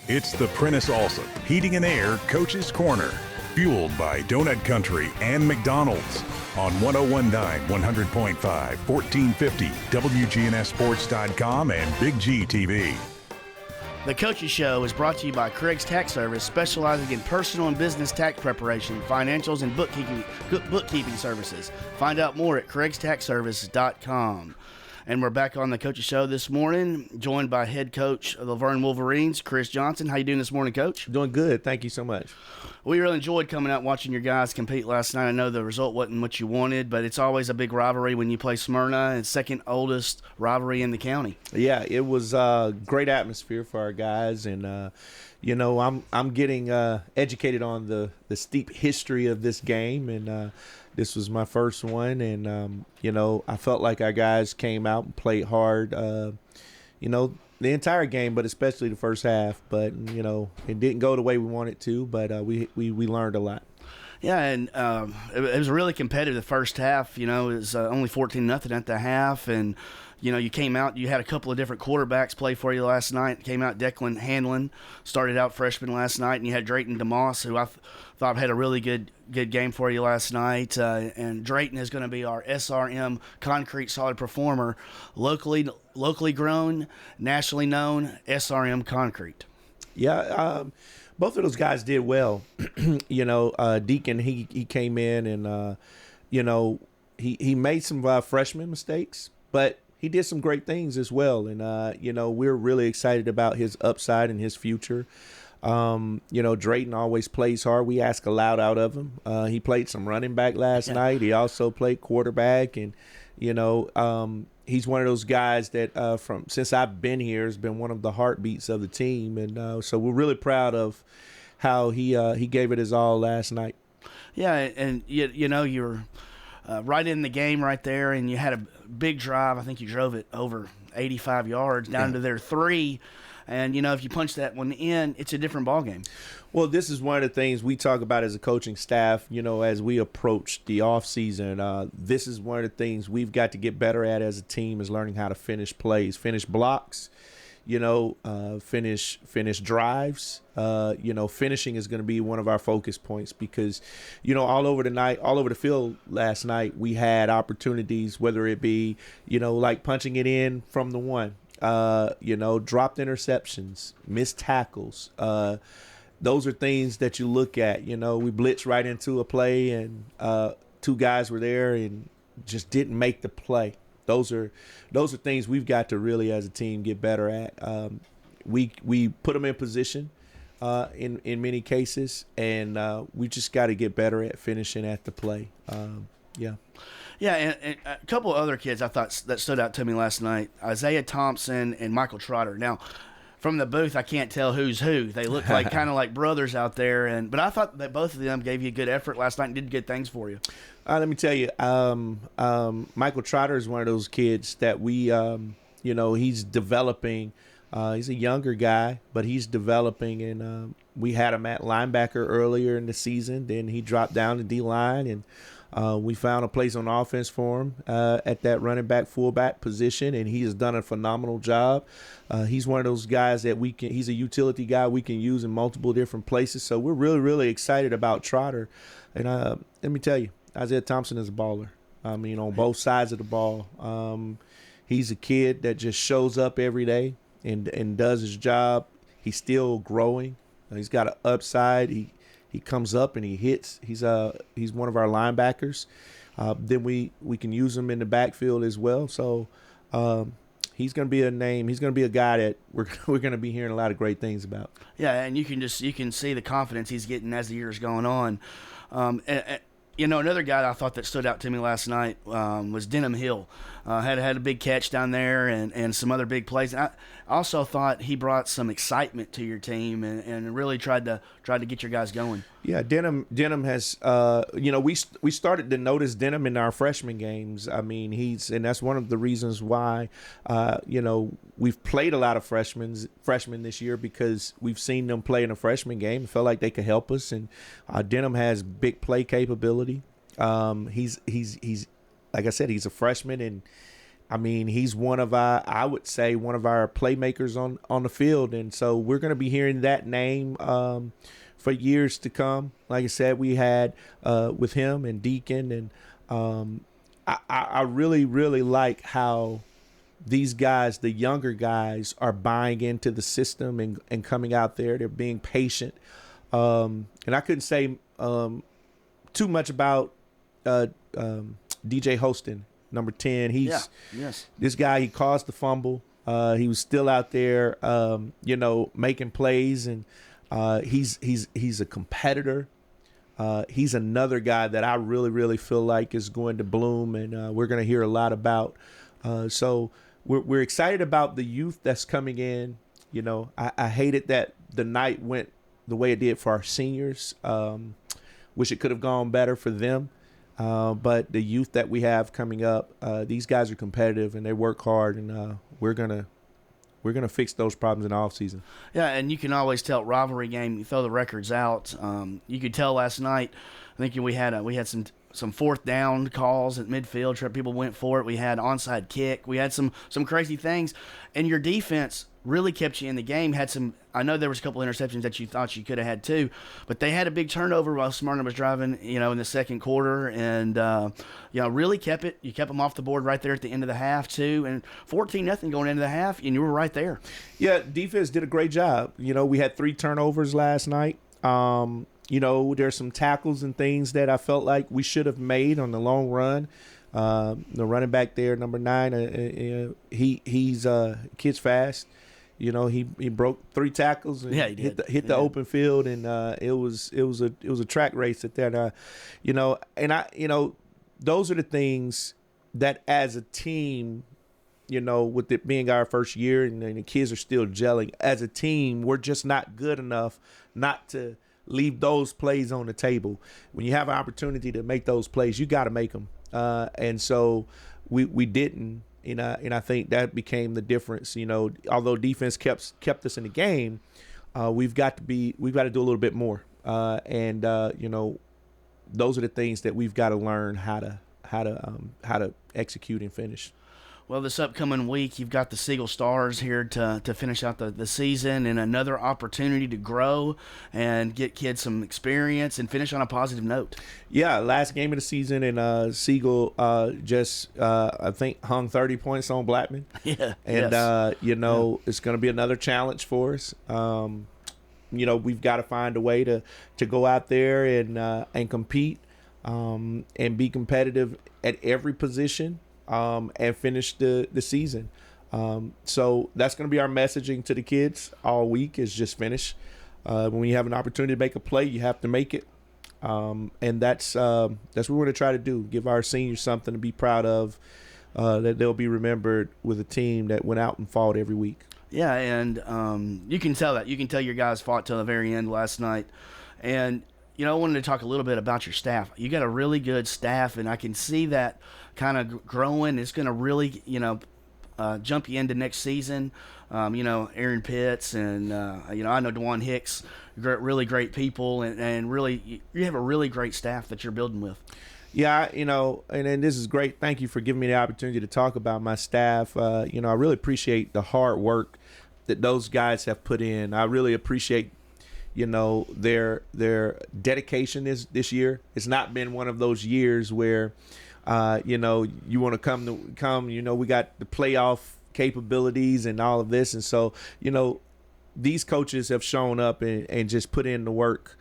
It's the Prentice Allsup Heating and Air Coach's Corner, fueled by Donut Country and McDonald's on 1019 100.5, 1450 WGNSSports.com and Big G TV. The Coaches Show is brought to you by Craig's Tax Service, specializing in personal and business tax preparation, financials, and bookkeeping services. Find out more at craigstaxservice.com. And we're back on the Coaches Show this morning, joined by head coach of the Laverne Wolverines, Chris Johnson. How you doing this morning, Coach? Doing good. Thank you so much. We really enjoyed coming out and watching your guys compete last night. I know the result wasn't what you wanted, but it's always a big rivalry when you play Smyrna. It's second oldest rivalry in the county. Yeah, it was a great atmosphere for our guys, and I'm getting educated on the steep history of this game, and this was my first one, and I felt like our guys came out and played hard, the entire game, but especially the first half. But it didn't go the way we wanted to, but we learned a lot. Yeah, and it was really competitive the first half. It was only 14-0 at the half, and you came out. You had a couple of different quarterbacks play for you last night. Came out Declan Hanlon started out freshman last night, and you had Drayton DeMoss, who I thought had a really good game for you last night. And Drayton is going to be our SRM Concrete Solid Performer, locally grown, nationally known SRM Concrete. Yeah, both of those guys did well. Deacon, he came in and he made some freshman mistakes, but he did some great things as well. And we're really excited about his upside and his future. Drayton always plays hard. We ask a lot out of him. He played some running back last night. He also played quarterback, and he's one of those guys that since I've been here has been one of the heartbeats of the team, and so we're really proud of how he gave it his all last night. Yeah, and you were right in the game right there, and you had a big drive. I think you drove it over 85 yards down to their 3. And, if you punch that one in, it's a different ballgame. Well, this is one of the things we talk about as a coaching staff, as we approach the offseason. This is one of the things we've got to get better at as a team, is learning how to finish plays, finish blocks, finish drives. Finishing is going to be one of our focus points because, all over the field last night, we had opportunities, whether it be, like punching it in from the 1. Dropped interceptions, missed tackles. Those are things that you look at. We blitzed right into a play, and 2 guys were there and just didn't make the play. Those are things we've got to really, as a team, get better at. We put them in position in many cases, and we just got to get better at finishing at the play. Yeah, and a couple of other kids I thought that stood out to me last night, Isaiah Thompson and Michael Trotter. Now, from the booth, I can't tell who's who. They look like kind of like brothers out there, but I thought that both of them gave you a good effort last night and did good things for you. Let me tell you, Michael Trotter is one of those kids that we, he's developing. He's a younger guy, but he's developing, and we had him at linebacker earlier in the season. Then he dropped down to D-line, and we found a place on offense for him at that running back, fullback position, and he has done a phenomenal job. He's one of those guys that he's a utility guy we can use in multiple different places. So we're really, really excited about Trotter. And let me tell you, Isaiah Thompson is a baller. I mean, on both sides of the ball. He's a kid that just shows up every day and does his job. He's still growing. He's got an upside. He comes up and he hits. He's one of our linebackers. Then we can use him in the backfield as well. So he's going to be a name. He's going to be a guy that we're going to be hearing a lot of great things about. Yeah, and you can see the confidence he's getting as the year's going on. Another guy that I thought that stood out to me last night was Denham Hill. Had a big catch down there and some other big plays. I also thought he brought some excitement to your team and really tried to get your guys going. Yeah, Denham has we started to notice Denham in our freshman games. I mean, and that's one of the reasons why we've played a lot of freshmen this year, because we've seen them play in a freshman game and felt like they could help us. And Denham has big play capability. He's like I said, he's a freshman, and I mean, he's one of I would say one of our playmakers on the field, and so we're going to be hearing that name for years to come. Like I said, we had with him and Deacon, and I really, really like how these guys, the younger guys, are buying into the system and coming out there. They're being patient, and I couldn't say too much about DJ Holston. Number 10, he's this guy. He caused the fumble. He was still out there, making plays, and he's a competitor. He's another guy that I really, really feel like is going to bloom, and we're going to hear a lot about. So we're excited about the youth that's coming in. You know, I hated that the night went the way it did for our seniors. Wish it could have gone better for them. But the youth that we have coming up, these guys are competitive and they work hard, and we're gonna fix those problems in the offseason. Yeah, and you can always tell rivalry game. You throw the records out. You could tell last night. I think we had some fourth down calls at midfield. People went for it. We had onside kick. We had some crazy things, and your defense really kept you in the game. I know there was a couple interceptions that you thought you could have had too, but they had a big turnover while Smyrna was driving, in the second quarter, and really kept it. You kept them off the board right there at the end of the half too, and 14-0 going into the half, and you were right there. Yeah, defense did a great job. We had 3 turnovers last night. There's some tackles and things that I felt like we should have made on the long run. The running back there, number 9, he's kid's fast. He broke 3 tackles and hit the open field, and it was a track race at that. Those are the things that as a team, with it being our first year and the kids are still gelling, as a team, we're just not good enough not to leave those plays on the table. When you have an opportunity to make those plays, you got to make them. And so we didn't. And I think that became the difference. Although defense kept us in the game, we've got to do a little bit more. Those are the things that we've got to learn how to execute and finish. Well, this upcoming week, you've got the Siegel Stars here to finish out the season, and another opportunity to grow and get kids some experience and finish on a positive note. Yeah, last game of the season, and Siegel I think hung 30 points on Blackman. Yeah, and it's going to be another challenge for us. We've got to find a way to go out there and compete and be competitive at every position. And finish the season. So that's going to be our messaging to the kids all week, is just finish. When you have an opportunity to make a play, you have to make it. And that's what we're going to try to do, give our seniors something to be proud of, that they'll be remembered with a team that went out and fought every week. Yeah, and you can tell that. You can tell your guys fought till the very end last night. And I wanted to talk a little bit about your staff. You got a really good staff, and I can see that kind of growing. It's going to really, jump you into next season. Aaron Pitts and, I know DeJuan Hicks, really great people, and really you have a really great staff that you're building with. Yeah, and this is great. Thank you for giving me the opportunity to talk about my staff. I really appreciate the hard work that those guys have put in. I really appreciate their dedication this year. It's not been one of those years where you want to come. We got the playoff capabilities and all of this, and so these coaches have shown up and just put in the work,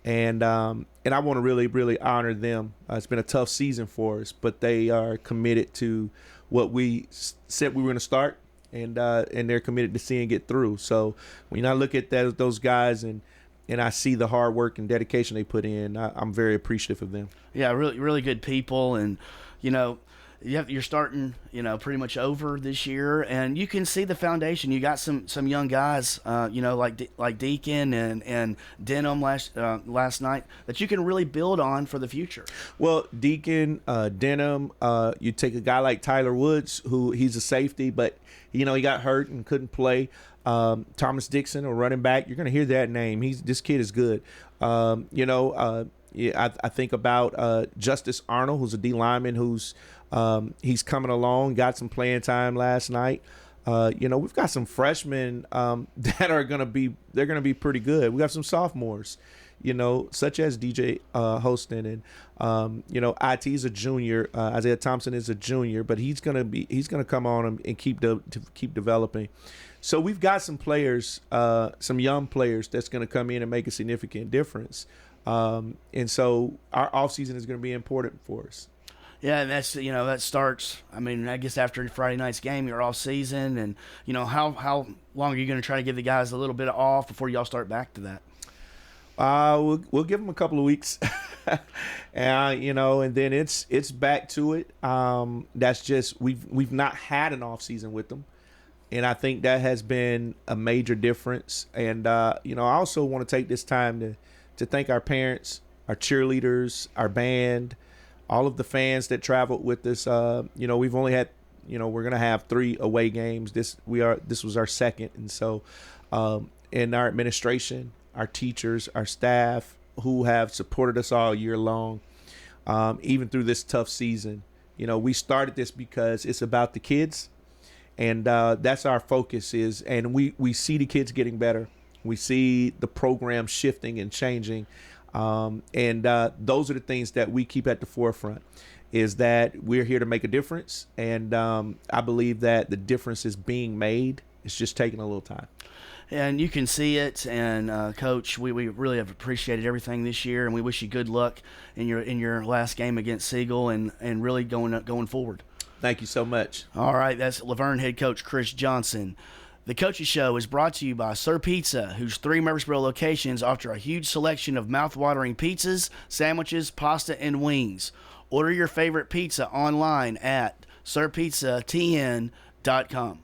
and I want to really, really honor them. It's been a tough season for us, but they are committed to what we said we were going to start, and they're committed to seeing it through. So when I look at those guys and I see the hard work and dedication they put in, I'm very appreciative of them. Yeah, really, really good people, and you're starting, pretty much over this year, and you can see the foundation. You got some young guys, like Deacon and Denham last night that you can really build on for the future. Well, Deacon, Denham, you take a guy like Tyler Woods, who he's a safety, but he got hurt and couldn't play. Thomas Dixon, a running back, you're going to hear that name. This kid is good. I think about Justice Arnold, who's a D lineman, who's he's coming along, got some playing time last night. We've got some freshmen that are gonna be pretty good. We got some sophomores, such as DJ Hostin, and IT's a junior. Isaiah Thompson is a junior, but he's gonna come on and keep developing. So we've got some players, some young players that's gonna come in and make a significant difference. And so our offseason is gonna be important for us. Yeah, and that's that starts. I mean, I guess after Friday night's game, you're off season, and how long are you going to try to give the guys a little bit of off before y'all start back to that? We'll give them a couple of weeks, and then it's back to it. That's just we've not had an off season with them, and I think that has been a major difference. And I also want to take this time to thank our parents, our cheerleaders, our band, all of the fans that traveled with us. We've only had, we're gonna have 3 away games. This was our second, and so, and our administration, our teachers, our staff, who have supported us all year long, even through this tough season. We started this because it's about the kids, and that's our focus is, and we see the kids getting better. We see the program shifting and changing. And those are the things that we keep at the forefront, is that we're here to make a difference. And I believe that the difference is being made. It's just taking a little time. And you can see it. And Coach, we really have appreciated everything this year, and we wish you good luck in your last game against Siegel and really going forward. Thank you so much. All right, that's Laverne head coach Chris Johnson. The Coaches Show is brought to you by Sir Pizza, whose 3 Murfreesboro locations offer a huge selection of mouth-watering pizzas, sandwiches, pasta, and wings. Order your favorite pizza online at sirpizzatn.com.